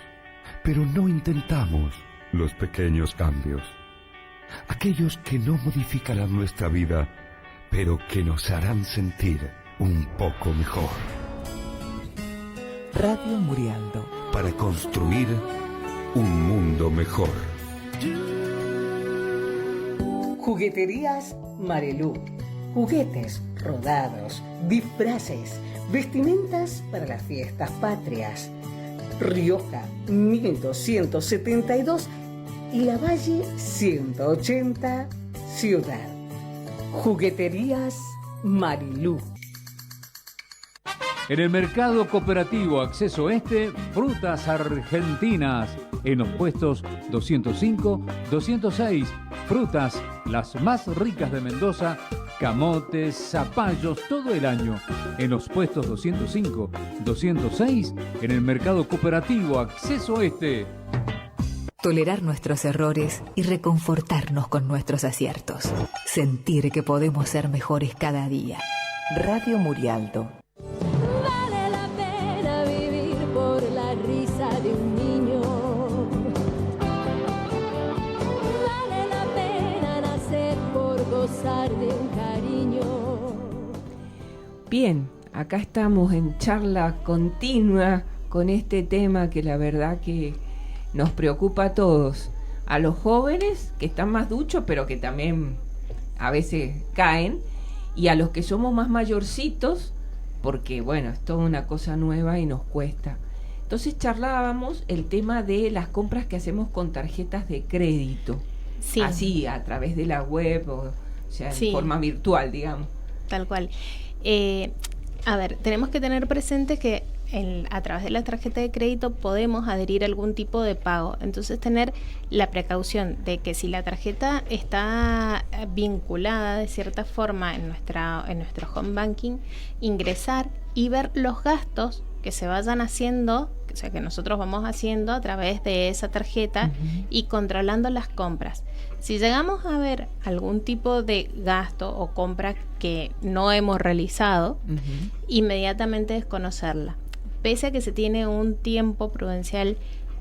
pero no intentamos los pequeños cambios. Aquellos que no modificarán nuestra vida, pero que nos harán sentir un poco mejor. Radio Murialdo. Para construir un mundo mejor. Jugueterías Marilú. Juguetes, rodados, disfraces, vestimentas para las fiestas patrias. Rioja 1272 y Lavalle 180, Ciudad. Jugueterías Marilú. En el mercado cooperativo Acceso Este, frutas argentinas. En los puestos 205, 206, frutas las más ricas de Mendoza, camotes, zapallos, todo el año. En los puestos 205, 206, en el mercado cooperativo Acceso Este. Tolerar nuestros errores y reconfortarnos con nuestros aciertos. Sentir que podemos ser mejores cada día. Radio Murialdo. Vale la pena vivir por la risa de un niño. Vale la pena nacer por gozar de un cariño. Bien, acá estamos en charla continua con este tema que la verdad que nos preocupa a todos, a los jóvenes que están más duchos pero que también a veces caen, y a los que somos más mayorcitos porque bueno, es toda una cosa nueva y nos cuesta. Entonces charlábamos el tema de las compras que hacemos con tarjetas de crédito, Sí. así a través de la web, o sea, en Sí. forma virtual, digamos. Tal cual. A ver, tenemos que tener presente que a través de la tarjeta de crédito podemos adherir a algún tipo de pago. Entonces tener la precaución de que si la tarjeta está vinculada de cierta forma en nuestro home banking, ingresar y ver los gastos que se vayan haciendo, o sea, que nosotros vamos haciendo a través de esa tarjeta y controlando las compras. Si llegamos a ver algún tipo de gasto o compra que no hemos realizado, inmediatamente desconocerla. Pese a que se tiene un tiempo prudencial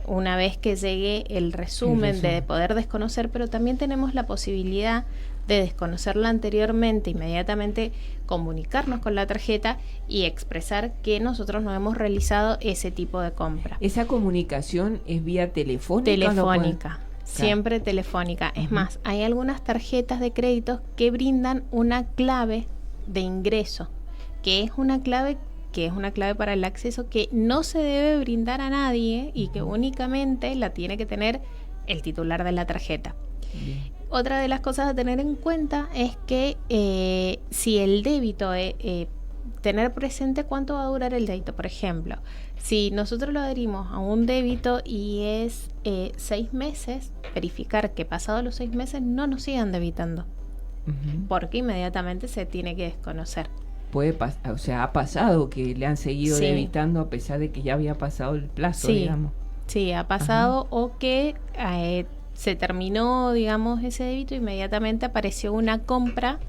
una vez que llegue el resumen de poder desconocer, pero también tenemos la posibilidad de desconocerla anteriormente, inmediatamente comunicarnos con la tarjeta y expresar que nosotros no hemos realizado ese tipo de compra. ¿Esa comunicación es vía telefónica? Telefónica, siempre telefónica. Es más, hay algunas tarjetas de créditos que brindan una clave de ingreso, que es una clave para el acceso que no se debe brindar a nadie y que únicamente la tiene que tener el titular de la tarjeta. Otra de las cosas a tener en cuenta es que si el débito, tener presente cuánto va a durar el débito. Por ejemplo, si nosotros lo adherimos a un débito y es 6 meses, verificar que pasados los 6 meses no nos sigan debitando, porque inmediatamente se tiene que desconocer. O sea, ha pasado que le han seguido debitando a pesar de que ya había pasado el plazo, digamos. Sí, ha pasado. O que se terminó, digamos, ese débito, inmediatamente apareció una compra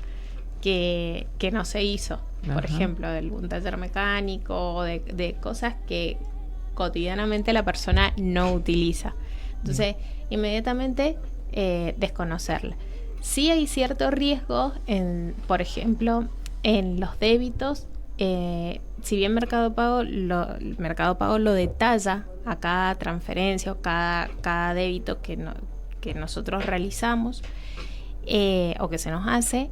que no se hizo. Por ejemplo, de algún taller mecánico o de cosas que cotidianamente la persona no utiliza. Entonces, inmediatamente desconocerla. Sí hay cierto riesgo, por ejemplo, en los débitos, si bien Mercado Pago lo detalla a cada transferencia o cada débito que nosotros realizamos o que se nos hace,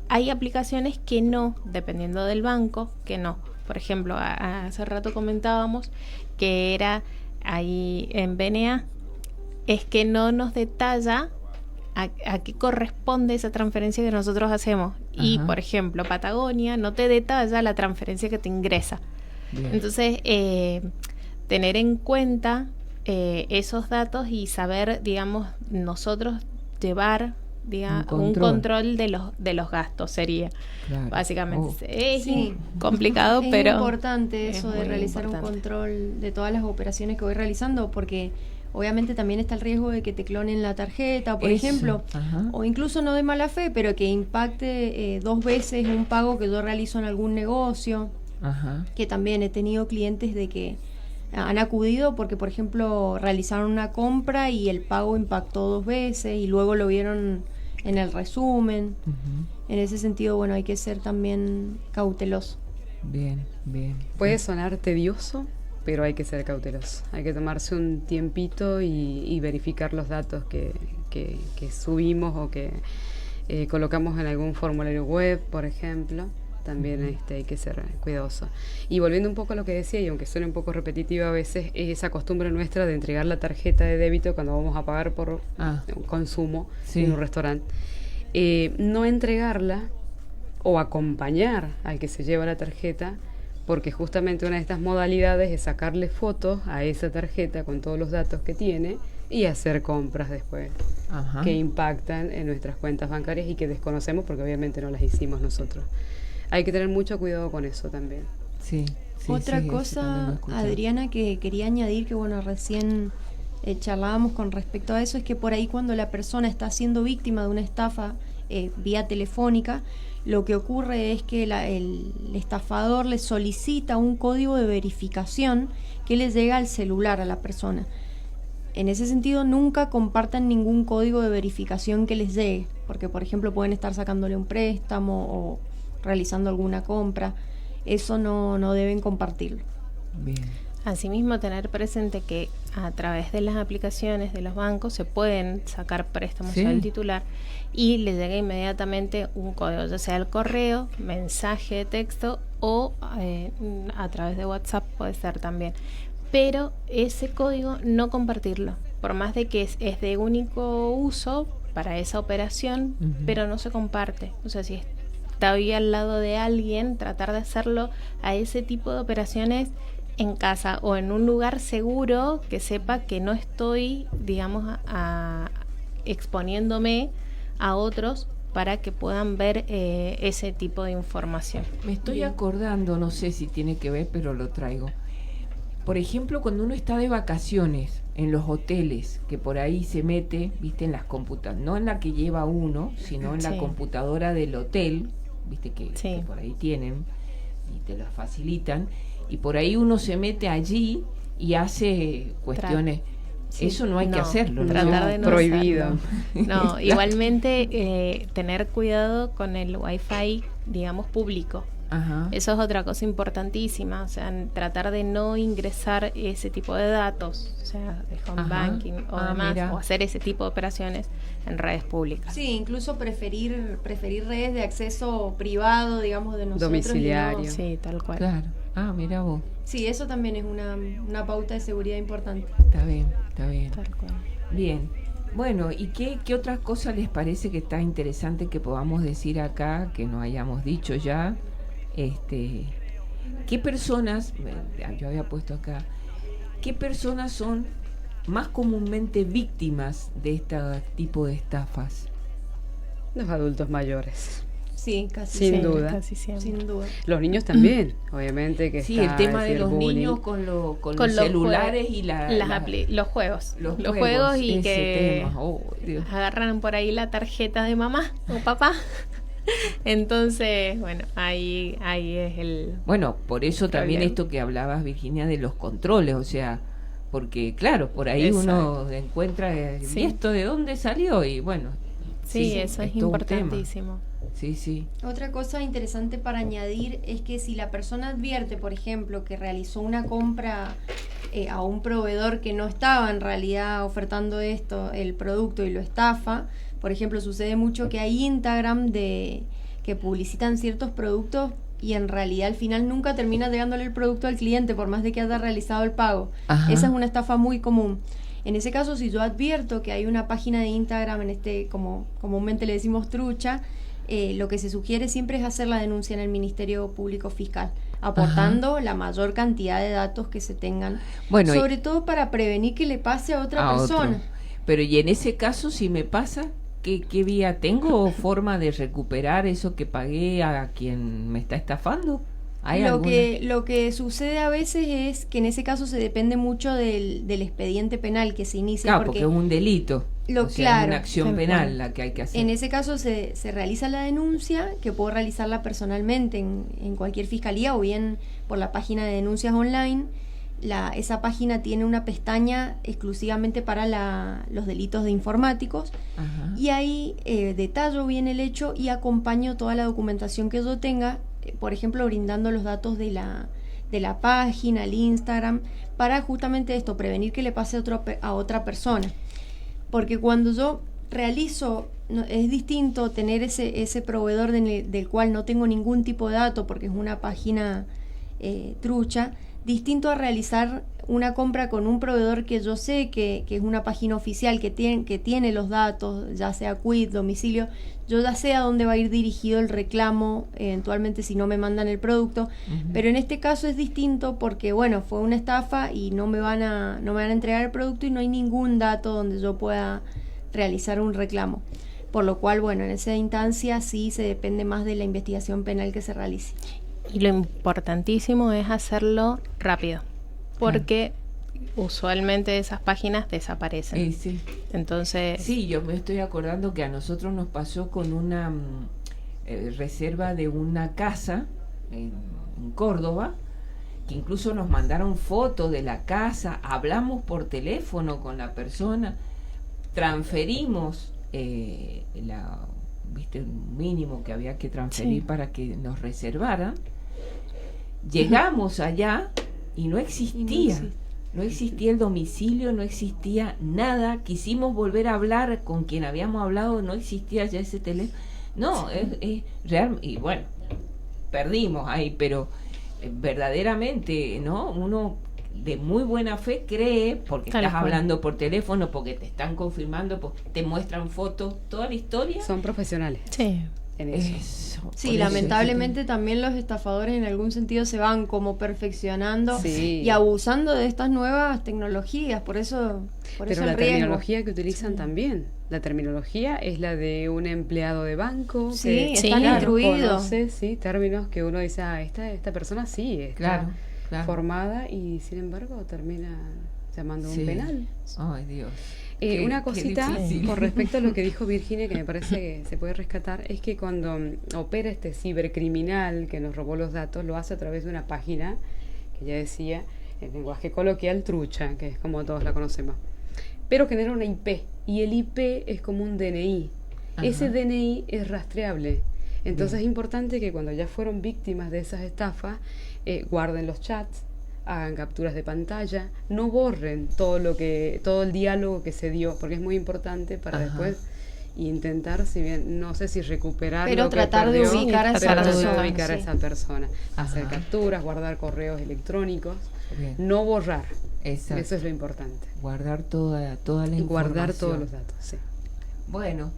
hay aplicaciones que no, dependiendo del banco, que no. Por ejemplo, hace rato comentábamos que era ahí en BNA, es que no nos detalla a qué corresponde esa transferencia que nosotros hacemos. Y, por ejemplo, Patagonia no te detalla la transferencia que te ingresa. Bien. Entonces, tener en cuenta esos datos y saber, digamos, nosotros llevar un control de los gastos sería, básicamente. Es complicado, pero es importante eso de realizar un control de todas las operaciones que voy realizando, porque obviamente también está el riesgo de que te clonen la tarjeta, por ejemplo, o incluso no de mala fe, pero que impacte 2 veces un pago que yo realizo en algún negocio. Ajá. que también he tenido clientes de que han acudido porque, por ejemplo, realizaron una compra y el pago impactó 2 veces y luego lo vieron en el resumen. En ese sentido, bueno, hay que ser también cauteloso. Bien, bien. Puede sonar tedioso, pero hay que ser cauteloso. Hay que tomarse un tiempito y verificar los datos que subimos o que colocamos en algún formulario web, por ejemplo. También hay que ser cuidadoso. Y volviendo un poco a lo que decía, y aunque suene un poco repetitivo a veces, es esa costumbre nuestra de entregar la tarjeta de débito cuando vamos a pagar por un consumo en un restaurante. No entregarla o acompañar al que se lleva la tarjeta, porque justamente una de estas modalidades es sacarle fotos a esa tarjeta con todos los datos que tiene y hacer compras después. Ajá. Que impactan en nuestras cuentas bancarias y que desconocemos porque obviamente no las hicimos nosotros. Hay que tener mucho cuidado con eso también. Sí. Otra cosa, Adriana, que quería añadir, que bueno, recién charlábamos con respecto a eso, es que por ahí cuando la persona está siendo víctima de una estafa vía telefónica, lo que ocurre es que el estafador le solicita un código de verificación que le llega al celular a la persona. En ese sentido, nunca compartan ningún código de verificación que les llegue, porque por ejemplo pueden estar sacándole un préstamo o realizando alguna compra. Eso no deben compartirlo. Bien. Asimismo, tener presente que a través de las aplicaciones de los bancos se pueden sacar préstamos al titular y le llega inmediatamente un código, ya sea el correo, mensaje de texto o a través de WhatsApp puede ser también. Pero ese código no compartirlo, por más de que es de único uso para esa operación, pero no se comparte. O sea, si está ahí al lado de alguien, tratar de hacerlo a ese tipo de operaciones en casa o en un lugar seguro que sepa que no estoy, digamos, exponiéndome a otros para que puedan ver ese tipo de información. Me estoy acordando, no sé si tiene que ver, pero lo traigo. Por ejemplo, cuando uno está de vacaciones en los hoteles, que por ahí se mete, viste, en las computadoras, no en la que lleva uno, sino en la computadora del hotel, viste que por ahí tienen y te la facilitan, y por ahí uno se mete allí y hace cuestiones. Eso no hay que hacerlo, ¿no? Tratar de no prohibido. Hacerlo. No, igualmente tener cuidado con el Wi-Fi, digamos, público. Ajá. Eso es otra cosa importantísima, o sea, tratar de no ingresar ese tipo de datos, o sea, de home banking o demás, o hacer ese tipo de operaciones en redes públicas. Sí, incluso preferir redes de acceso privado, digamos, de nosotros. Domiciliario. Sí, tal cual. Claro. Mira vos. Sí, eso también es una pauta de seguridad importante. Está bien. Tal cual. Bien. Bueno, ¿y qué otras cosas les parece que está interesante que podamos decir acá, que no hayamos dicho ya? ¿Qué personas, yo había puesto acá, qué personas son más comúnmente víctimas de este tipo de estafas? Los adultos mayores. Sí, casi sin duda. Casi siempre. Sin duda. Los niños también, obviamente que el tema de los niños con los celulares y los juegos. Los juegos y que tema. Agarran por ahí la tarjeta de mamá o papá. Entonces, bueno, ahí es el... Bueno, por eso también problema. esto que hablabas, Virginia, de los controles, o sea, porque claro, por ahí uno encuentra, ¿y esto de dónde salió? Y bueno... Sí, eso es importantísimo. Sí. Otra cosa interesante para añadir es que si la persona advierte, por ejemplo, que realizó una compra a un proveedor que no estaba en realidad ofertando el producto y lo estafa, por ejemplo, sucede mucho que hay Instagram que publicitan ciertos productos y en realidad al final nunca termina llegándole el producto al cliente por más de que haya realizado el pago. Ajá. Esa es una estafa muy común. En ese caso, si yo advierto que hay una página de Instagram, como comúnmente le decimos trucha, lo que se sugiere siempre es hacer la denuncia en el Ministerio Público Fiscal, aportando la mayor cantidad de datos que se tengan, sobre todo para prevenir que le pase a otra persona. Otro. Pero y en ese caso, si me pasa, ¿qué vía tengo? ¿Forma de recuperar eso que pagué a quien me está estafando? Lo que sucede a veces es que en ese caso se depende mucho del expediente penal que se inicia. Claro, porque es un delito. Es una acción penal la que hay que hacer. En ese caso se realiza la denuncia, que puedo realizarla personalmente en cualquier fiscalía o bien por la página de denuncias online. Esa página tiene una pestaña exclusivamente para los delitos de informáticos. Ajá. Y ahí detallo bien el hecho y acompaño toda la documentación que yo tenga, por ejemplo, brindando los datos de la página, el Instagram, para justamente esto, prevenir que le pase a otra persona. Porque cuando yo realizo, es distinto tener ese proveedor del cual no tengo ningún tipo de dato porque es una página trucha, distinto a realizar una compra con un proveedor que yo sé que es una página oficial, que tiene los datos, ya sea quit, domicilio, yo ya sé a dónde va a ir dirigido el reclamo, eventualmente si no me mandan el producto. Uh-huh. Pero en este caso es distinto porque, bueno, fue una estafa y no me van a entregar el producto y no hay ningún dato donde yo pueda realizar un reclamo. Por lo cual, bueno, en esa instancia sí se depende más de la investigación penal que se realice. Y lo importantísimo es hacerlo rápido, porque usualmente esas páginas desaparecen. Sí. Entonces... Sí, yo me estoy acordando que a nosotros nos pasó con una reserva de una casa en Córdoba, que incluso nos mandaron fotos de la casa, hablamos por teléfono con la persona, transferimos viste, un mínimo que había que transferir para que nos reservaran. Llegamos allá y no existía el domicilio, no existía nada. Quisimos volver a hablar con quien habíamos hablado, no existía ya ese teléfono. No, es real. Y bueno, perdimos ahí, pero verdaderamente, ¿no? Uno de muy buena fe cree, porque estás hablando por teléfono, porque te están confirmando, porque te muestran fotos, toda la historia. Son profesionales. Sí. En eso. Sí, lamentablemente también los estafadores en algún sentido se van como perfeccionando y abusando de estas nuevas tecnologías, por eso Pero la terminología que utilizan también, la terminología es la de un empleado de banco. Sí, están instruidos. Sí, términos que uno dice, esta persona sí está formada y sin embargo termina llamando un penal. Ay, Dios. Una cosita con respecto a lo que dijo Virginia que me parece que se puede rescatar es que cuando opera este cibercriminal que nos robó los datos, lo hace a través de una página que ya decía, en lenguaje coloquial, trucha, que es como todos la conocemos, pero genera una IP y el IP es como un DNI. Ajá. Ese DNI es rastreable. Entonces es importante que cuando ya fueron víctimas de esas estafas, guarden los chats, hagan capturas de pantalla, no borren todo el diálogo que se dio, porque es muy importante para después intentar, si bien no sé si recuperar, pero tratar de ubicar a esa persona, hacer capturas, guardar correos electrónicos, no borrar. Exacto. Eso es lo importante. Guardar toda la información. Guardar todos los datos, sí. Bueno,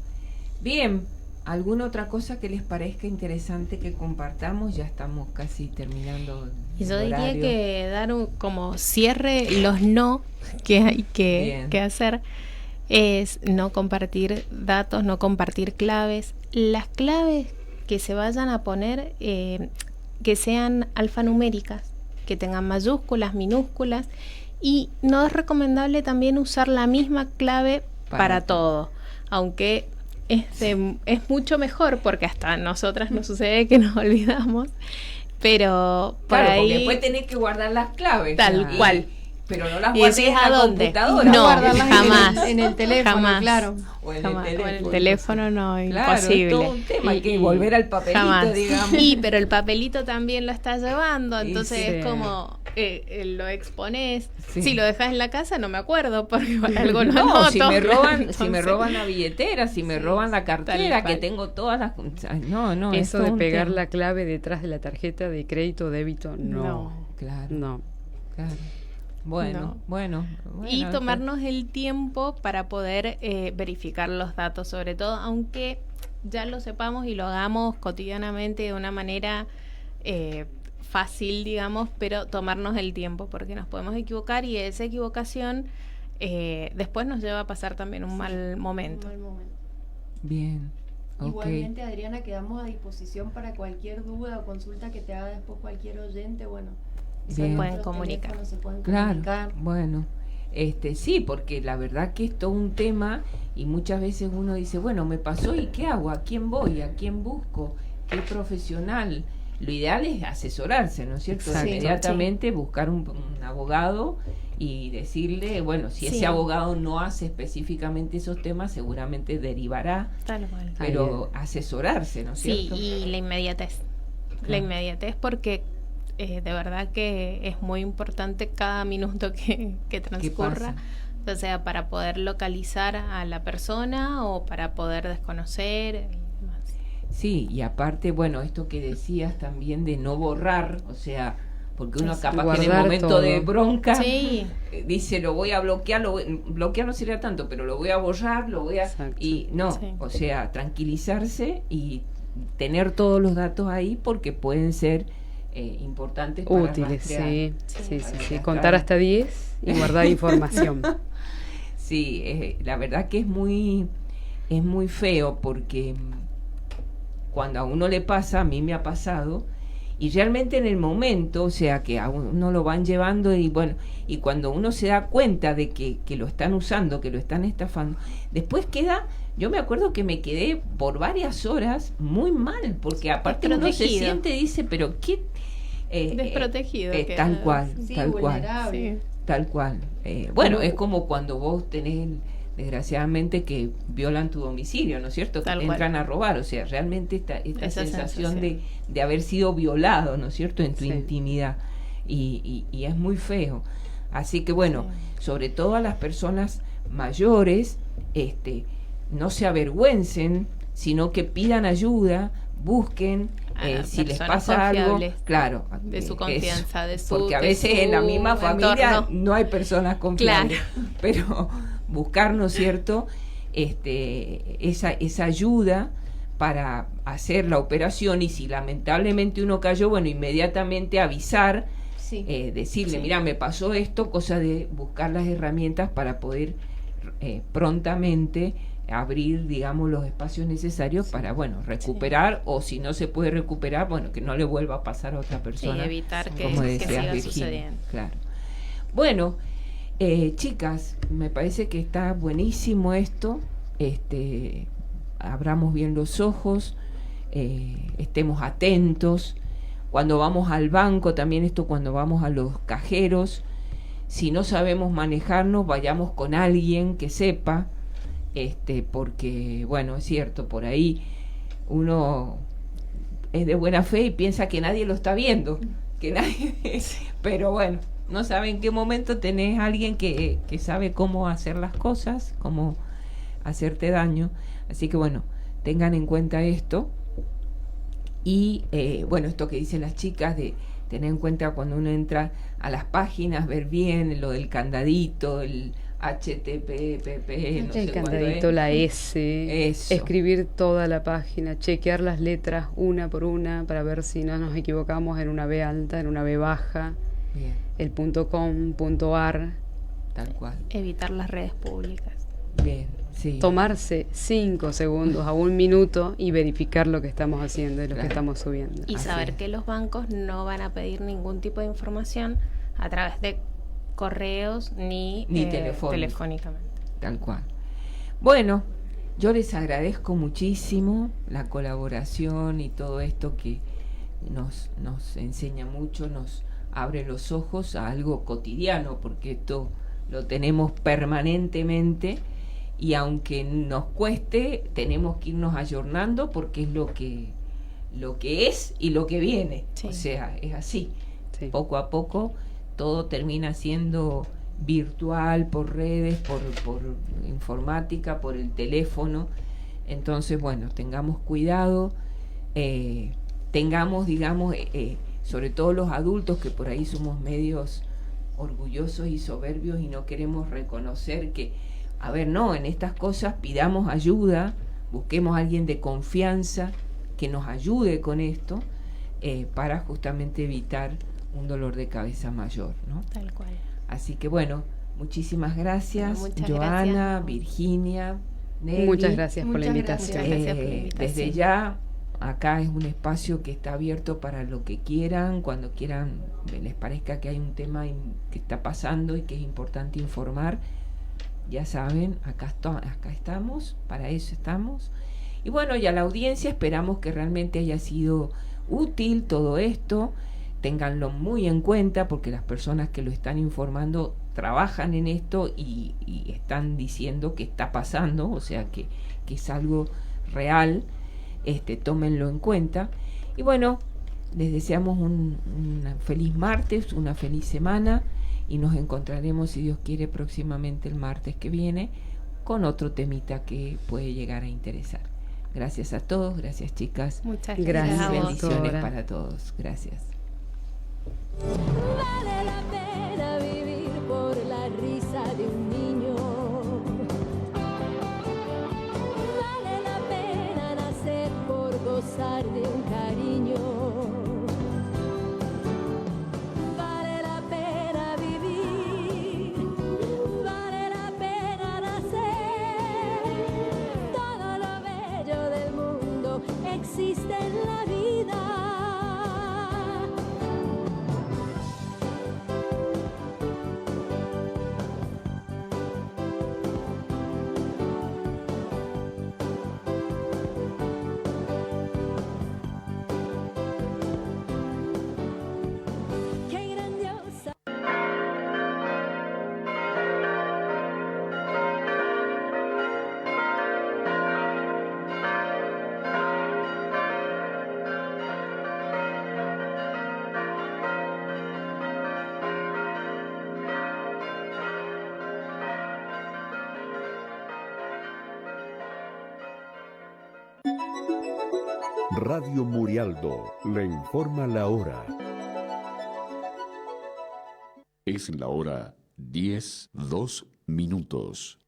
bien. ¿Alguna otra cosa que les parezca interesante que compartamos? Ya estamos casi terminando. Y yo diría que dar como cierre los no que hay que hacer es no compartir datos, no compartir claves. Las claves que se vayan a poner que sean alfanuméricas, que tengan mayúsculas, minúsculas, y no es recomendable también usar la misma clave para todo, aunque es mucho mejor porque hasta a nosotras nos sucede que nos olvidamos, pero por ahí porque después tenés que guardar las claves tal cual, pero no las guardes en la computadora, no, guardarlas jamás en el teléfono, jamás. Claro, o en el teléfono no, claro, imposible. Es todo un tema, hay que volver al papelito, digamos. Pero el papelito también lo estás llevando, entonces es como lo exponés. Si lo dejas en la casa no me acuerdo porque algo no anoto. Si me roban la billetera, si me roban la cartera, que tengo todas las... No, eso de pegar la clave detrás de la tarjeta de crédito o débito, no. Claro. Bueno. Y tomarnos el tiempo para poder verificar los datos, sobre todo, aunque ya lo sepamos y lo hagamos cotidianamente de una manera fácil, digamos, pero tomarnos el tiempo, porque nos podemos equivocar y esa equivocación después nos lleva a pasar también un mal momento. Bien, Igualmente, Adriana, quedamos a disposición para cualquier duda o consulta que te haga después cualquier oyente. Bueno, Bien. Se pueden comunicar. Se pueden Claro, comunicar. bueno, sí, porque la verdad que es todo un tema y muchas veces uno dice, bueno, me pasó y ¿qué hago? ¿A quién voy? ¿A quién busco? ¿Qué profesional? Lo ideal es asesorarse, ¿no es cierto? Exacto. Inmediatamente buscar un abogado y decirle, bueno, si ese abogado no hace específicamente esos temas, seguramente derivará, Tal cual. pero asesorarse, ¿no es Sí, cierto? y la inmediatez. La Claro. inmediatez porque de verdad que es muy importante cada minuto que transcurra, pasa? ya sea para poder localizar a la persona o para poder desconocer y demás. Sí, y aparte, bueno, esto que decías también de no borrar, o sea, porque uno Exacto. capaz que en el Guardar momento todo. de bronca Sí, dice, lo voy a bloquear, bloquear no sería tanto, pero lo voy a borrar, lo voy a... Exacto. Y no, Sí. o sea, tranquilizarse y tener todos los datos ahí porque pueden ser importantes para Útiles, rastrear. sí, Sí. sí, sí, Para sí. rastrear. Contar hasta 10 y guardar información. Sí, la verdad que es muy feo porque cuando a uno le pasa, a mí me ha pasado, y realmente en el momento, o sea, que a uno lo van llevando y bueno, y cuando uno se da cuenta de que lo están usando, que lo están estafando, después queda, yo me acuerdo que me quedé por varias horas muy mal, porque aparte uno se Desprotegido. siente y dice, pero qué... desprotegido. queda. tal cual, Sí, tal cual. vulnerable. Sí. Tal cual. Bueno, es como cuando vos tenés, desgraciadamente, que violan tu domicilio, ¿no es cierto? Tal Que cual. entran a robar, o sea, realmente esta Esa sensación sensación. de haber sido violado, ¿no es cierto?, en tu Sí. intimidad. Y es muy feo. Así que bueno, sobre todo a las personas mayores, no se avergüencen, sino que pidan ayuda, busquen, A si les personas pasa algo, confiables, claro, de su eso. confianza, de su Porque a de veces su en la misma familia entorno. no hay personas confiables, pero buscar, ¿no es cierto?, esa ayuda para hacer la operación, y si lamentablemente uno cayó, bueno, inmediatamente avisar, Sí. decirle, Sí. mira, me pasó esto, cosa de buscar las herramientas para poder prontamente abrir, digamos, los espacios necesarios para, bueno, recuperar, o si no se puede recuperar, bueno, que no le vuelva a pasar a otra Sí, persona. evitar que como decías, siga Virginia. sucediendo. Claro. Bueno, chicas, me parece que está buenísimo esto. Abramos bien los ojos, estemos atentos. Cuando vamos al banco, también esto, cuando vamos a los cajeros, si no sabemos manejarnos, vayamos con alguien que sepa, porque, bueno, es cierto, por ahí uno es de buena fe y piensa que nadie lo está viendo, que nadie, pero bueno, no sabe en qué momento tenés a alguien que sabe cómo hacer las cosas, cómo hacerte daño. Así que bueno, tengan en cuenta esto. Y bueno, esto que dicen las chicas de tener en cuenta cuando uno entra a las páginas, ver bien lo del candadito, el HTTP, no sé El cuándo candadito, es. la S, Eso. escribir toda la página, chequear las letras una por una para ver si no nos equivocamos en una B alta, en una B baja, Bien, el .com.ar, tal cual. Evitar las redes públicas. Bien, sí. tomarse 5 segundos a 1 minuto y verificar lo que estamos haciendo y lo Claro. que estamos subiendo. Y Así saber es. que los bancos no van a pedir ningún tipo de información a través de correos ni telefónicamente. Tal cual. Bueno, yo les agradezco muchísimo la colaboración y todo esto que nos enseña mucho, nos abre los ojos a algo cotidiano, porque esto lo tenemos permanentemente y aunque nos cueste, tenemos que irnos ayornando porque es lo que es y lo que viene. Sí. O sea, es así. Sí. Poco a poco todo termina siendo virtual, por redes, por informática, por el teléfono. Entonces, bueno, tengamos cuidado, tengamos, digamos, sobre todo los adultos, que por ahí somos medios orgullosos y soberbios y no queremos reconocer que, a ver, no, en estas cosas pidamos ayuda, busquemos a alguien de confianza que nos ayude con esto, para justamente evitar un dolor de cabeza mayor, ¿no? Tal cual. Así que bueno, muchísimas gracias, Muchas Joana, gracias. Virginia, Nelly. Muchas gracias por la Muchas invitación. gracias por la invitación. Desde ya, acá es un espacio que está abierto para lo que quieran, cuando quieran, les parezca que hay un tema que está pasando y que es importante informar, ya saben, acá estamos, para eso estamos. Y bueno, y a la audiencia esperamos que realmente haya sido útil todo esto, ténganlo muy en cuenta porque las personas que lo están informando trabajan en esto y están diciendo que está pasando, o sea que es algo real, tómenlo en cuenta. Y bueno, les deseamos un feliz martes, una feliz semana y nos encontraremos, si Dios quiere, próximamente el martes que viene con otro temita que puede llegar a interesar. Gracias a todos, gracias chicas. Muchas Gracias gracias. Y a vos. bendiciones doctora. para todos. Gracias. Vale la pena vivir por la risa de un niño. Vale la pena nacer por gozar de un cariño. Vale la pena vivir. Vale la pena nacer. Todo lo bello del mundo existe en la vida. Qué grandiosa. Radio Murialdo le informa la hora. Es la hora 10:02.